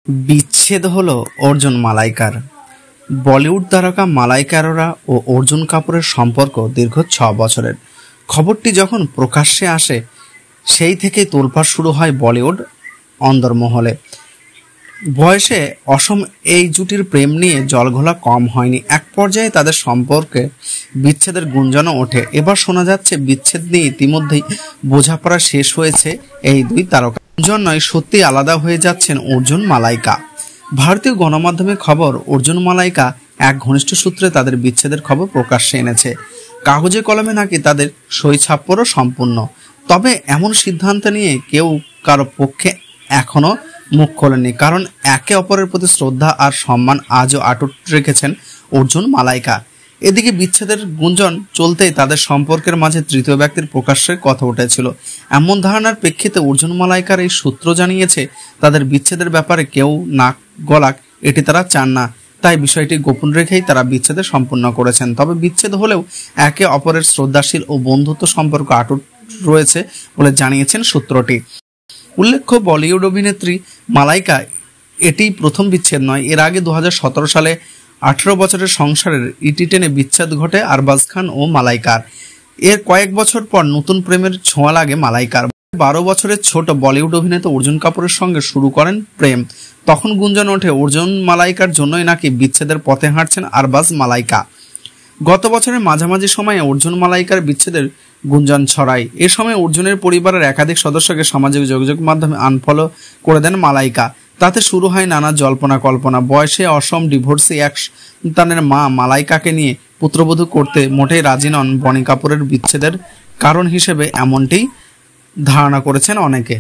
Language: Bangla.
বিচ্ছেদ হলো অর্জুন মালাইকার। বলিউড তারকা মালাইকা অরোরা ও অর্জুন কাপুরের সম্পর্ক দীর্ঘ 6 বছরের। খবরটি যখন প্রকাশ্যে আসে সেই থেকে তোলপাড় শুরু হয় বলিউড অন্দরমহলে। বয়সে অসম এই জুটির প্রেম নিয়ে জলঘোলা কম হয়নি। এক পর্যায়ে তাদের সম্পর্কে বিচ্ছেদের গুঞ্জনও ওঠে। এবার শোনা যাচ্ছে বিচ্ছেদ নিয়ে ইতিমধ্যেই বোঝাপড়া শেষ হয়েছে এই দুই তারকা। গুঞ্জন নয়, সত্যি আলাদা হয়ে যাচ্ছেন অর্জুন মালাইকা। ভারতীয় গণমাধ্যমে খবর, অর্জুন মালাইকা এক ঘনিষ্ঠ সূত্রে তাদের বিচ্ছেদের খবর প্রকাশ্যে এনেছে। কাগজে কলমে নাকি তাদের সই ছাপ্পরও সম্পূর্ণ। তবে এমন সিদ্ধান্ত নিয়ে কেউ কারো পক্ষে এখনো মুখ খোলেননি, কারণ একে অপরের প্রতি শ্রদ্ধা আর সম্মান আজও অটুট রেখেছেন অর্জুন মালাইকা। এদিকে বিচ্ছেদের গুঞ্জন চলতেই তাদের সম্পর্কের মাঝে তৃতীয় ব্যক্তির প্রকাশ্যে কথা উঠেছিল। এমন ধারণার প্রেক্ষিতে অর্জুন মালাইকার এই সূত্র জানিয়েছে তাদের বিচ্ছেদের ব্যাপারে কেউ নাক গলাক এটি তারা চান না, তাই বিষয়টি গোপন রেখেই তারা বিচ্ছেদ সম্পূর্ণ করেছেন। তবে বিচ্ছেদ হলেও একে অপরের শ্রদ্ধাশীল ও বন্ধুত্ব সম্পর্ক অটুট রয়েছে বলে জানিয়েছেন সূত্রটি। উল্লেখ্য, বলিউড অভিনেত্রী মালাইকা এটি প্রথম বিচ্ছেদ নয়। এর আগে 2017 সালে 18 বছরের সংসারের ইটি টেনে বিচ্ছেদ ঘটে আরবাজ খান ও মালাইকার। এর কয়েক বছর পর নতুন প্রেমের ছোঁয়া লাগে মালাইকার। 12 বছরের ছোট বলিউড অভিনেতা অর্জুন কাপুরের সঙ্গে শুরু করেন প্রেম। তখন গুঞ্জন ওঠে অর্জুন মালাইকার জন্যই নাকি বিচ্ছেদের পথে হাঁটছেন আরবাজ মালাইকা। গত বছরের মাঝামাঝি সময়ে অর্জুন মালাইকার বিচ্ছেদের গুঞ্জন ছড়ায়। এ সময় অর্জুনের পরিবারের একাধিক সদস্যকে সামাজিক যোগাযোগ মাধ্যমে আনফলো করে দেন মালাইকা। তাতে শুরু হয় নানা জল্পনা কল্পনা। বয়সে অসম ডিভোর্সি এক সন্তানের মা মালাইকাকে নিয়ে পুত্রবধূ করতে মোটেই রাজি নন বনি কাপুরের বিচ্ছেদের কারণ হিসেবে এমনটি ধারণা করেছেন অনেকে।